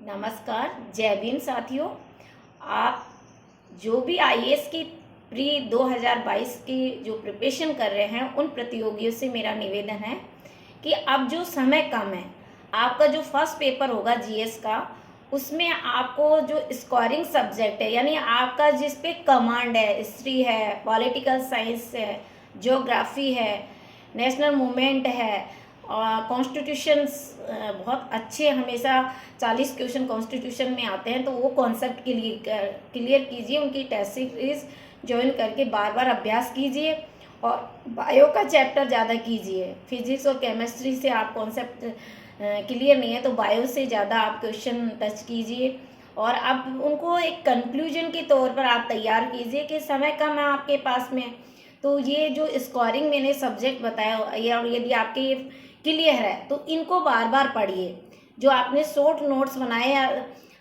नमस्कार, जय भीम साथियों। आप जो भी आईएएस की प्री 2022 की जो प्रिपरेशन कर रहे हैं, उन प्रतियोगियों से मेरा निवेदन है कि अब जो समय कम है, आपका जो फर्स्ट पेपर होगा जीएस का, उसमें आपको जो स्कोरिंग सब्जेक्ट है, यानी आपका जिस पे कमांड है, हिस्ट्री है, पॉलिटिकल साइंस है, ज्योग्राफी है, नेशनल मूवमेंट है और कॉन्स्टिट्यूशंस बहुत अच्छे हमेशा 40 क्वेश्चन कॉन्स्टिट्यूशन में आते हैं, तो वो कॉन्सेप्ट के लिए क्लियर कीजिए। उनकी टेस्ट सीरीज ज्वाइन करके बार बार अभ्यास कीजिए और बायो का चैप्टर ज़्यादा कीजिए। फिजिक्स और केमिस्ट्री से आप कॉन्सेप्ट क्लियर नहीं है तो बायो से ज़्यादा आप क्वेश्चन टच कीजिए और अब उनको एक कंक्लूजन के तौर पर आप तैयार कीजिए कि समय कम है आपके पास में, तो ये जो स्कोरिंग मैंने सब्जेक्ट बताया या यदि आपके क्लियर है तो इनको बार बार पढ़िए। जो आपने शॉर्ट नोट्स बनाए या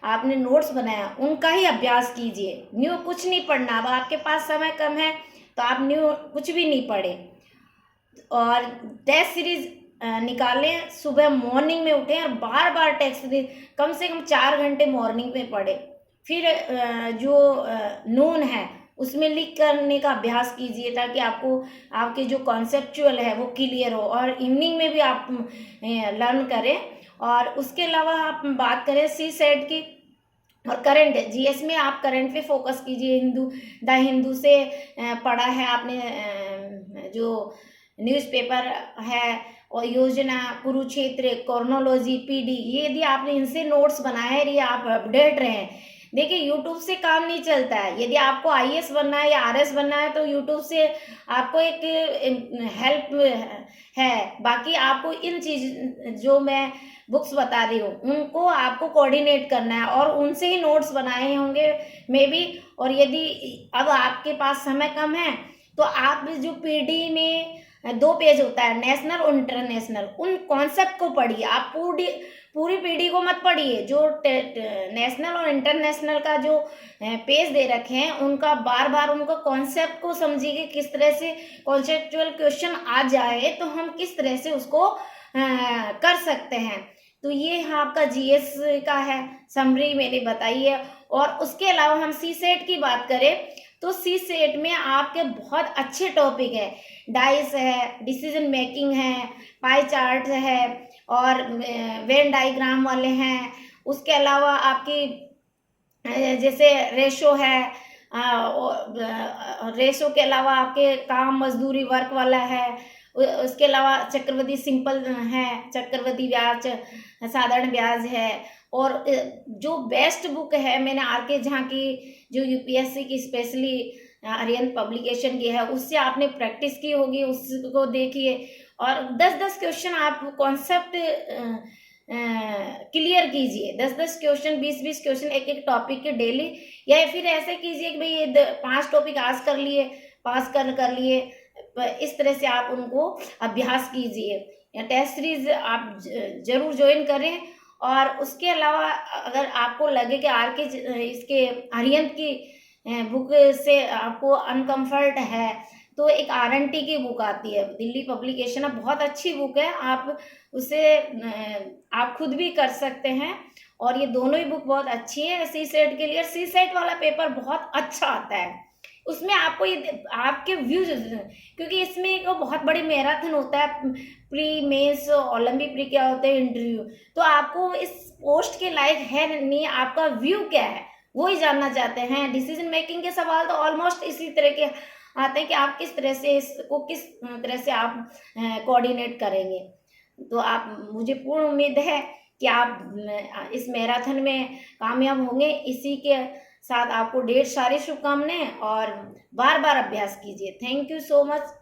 आपने नोट्स बनाया उनका ही अभ्यास कीजिए। न्यू कुछ नहीं पढ़ना। अब आपके पास समय कम है तो आप न्यू कुछ भी नहीं पढ़े और टेस्ट सीरीज निकालें। सुबह मॉर्निंग में उठें और बार बार टेस्ट सीरीज कम से कम 4 घंटे मॉर्निंग में पढ़ें। फिर जो नून है उसमें लिख करने का अभ्यास कीजिए ताकि आपको आपके जो कॉन्सेप्चुअल है वो क्लियर हो और इवनिंग में भी आप लर्न करें। और उसके अलावा आप बात करें सी सेट की और करंट जीएस में आप करंट पे फोकस कीजिए। द हिंदू से पढ़ा है आपने, जो न्यूज़पेपर है और योजना, कुरुक्षेत्र, कॉर्नोलॉजी, पीडी, ये यदि आपने इनसे नोट्स बनाए हैं, ये आप अपडेट रहें। देखिए यूट्यूब से काम नहीं चलता है। यदि आपको आईएएस बनना है या आरएस बनना है तो यूट्यूब से आपको एक हेल्प है। बाकी आपको इन चीज जो मैं बुक्स बता रही हूँ उनको आपको कोऑर्डिनेट करना है और उनसे ही नोट्स बनाए होंगे मे बी। और यदि अब आपके पास समय कम है तो आप जो पीडी में 2 पेज होता है, नेशनल और इंटरनेशनल, उन कॉन्सेप्ट को पढ़िए। आप पूरी पीडी को मत पढ़िए। जो नेशनल और इंटरनेशनल का जो पेज दे रखे हैं उनका बार बार उनका कॉन्सेप्ट को समझिए कि किस तरह से कॉन्सेप्चुअल क्वेश्चन आ जाए तो हम किस तरह से उसको कर सकते हैं। तो ये आपका जीएस का है, समरी मैंने बताई है। और उसके अलावा हम सी सेट की बात करें तो सी सेट में आपके बहुत अच्छे टॉपिक है। डाइस है, डिसीजन मेकिंग है, पाई चार्ट है और वेन डायग्राम वाले हैं। उसके अलावा आपकी जैसे रेशो है, रेशो के अलावा आपके काम मजदूरी वर्क वाला है। उसके अलावा चक्रवृद्धि सिंपल है, चक्रवृद्धि ब्याज, साधारण ब्याज है। और जो बेस्ट बुक है मैंने आरके झा की, जो यूपीएससी की स्पेशली आर्यन पब्लिकेशन की है, उससे आपने प्रैक्टिस की होगी, उसको देखिए और 10-10 क्वेश्चन आप कॉन्सेप्ट क्लियर कीजिए। 10-10 क्वेश्चन, 20-20 क्वेश्चन एक एक टॉपिक के डेली, या फिर ऐसे कीजिए कि भाई ये 5 टॉपिक आज कर लिए, पास कर लिए। इस तरह से आप उनको अभ्यास कीजिए या टेस्ट सीरीज आप जरूर ज्वाइन करें। और उसके अलावा अगर आपको लगे कि आर के इसके आर्यन की बुक से आपको अनकम्फर्ट है तो एक आरएनटी की बुक आती है, दिल्ली पब्लिकेशन है, बहुत अच्छी बुक है। आप उसे आप खुद भी कर सकते हैं और ये दोनों ही बुक बहुत अच्छी है सी सेट के लिए। सी सेट वाला पेपर बहुत अच्छा आता है, उसमें आपको ये आपके व्यूज, क्योंकि इसमें एक बहुत बड़ी मैराथन होता है, प्री मेंस ओलंपिक प्री क्या होते हैं, इंटरव्यू। तो आपको इस पोस्ट के लायक है नहीं, आपका व्यू क्या है वो ही जानना चाहते हैं। डिसीजन मेकिंग के सवाल तो ऑलमोस्ट इसी तरह के आते हैं कि आप किस तरह से इसको किस तरह से आप कोऑर्डिनेट करेंगे। तो आप, मुझे पूर्ण उम्मीद है कि आप इस मैराथन में कामयाब होंगे। इसी के साथ आपको ढेर सारी शुभकामनाएं और बार बार अभ्यास कीजिए। Thank you so much.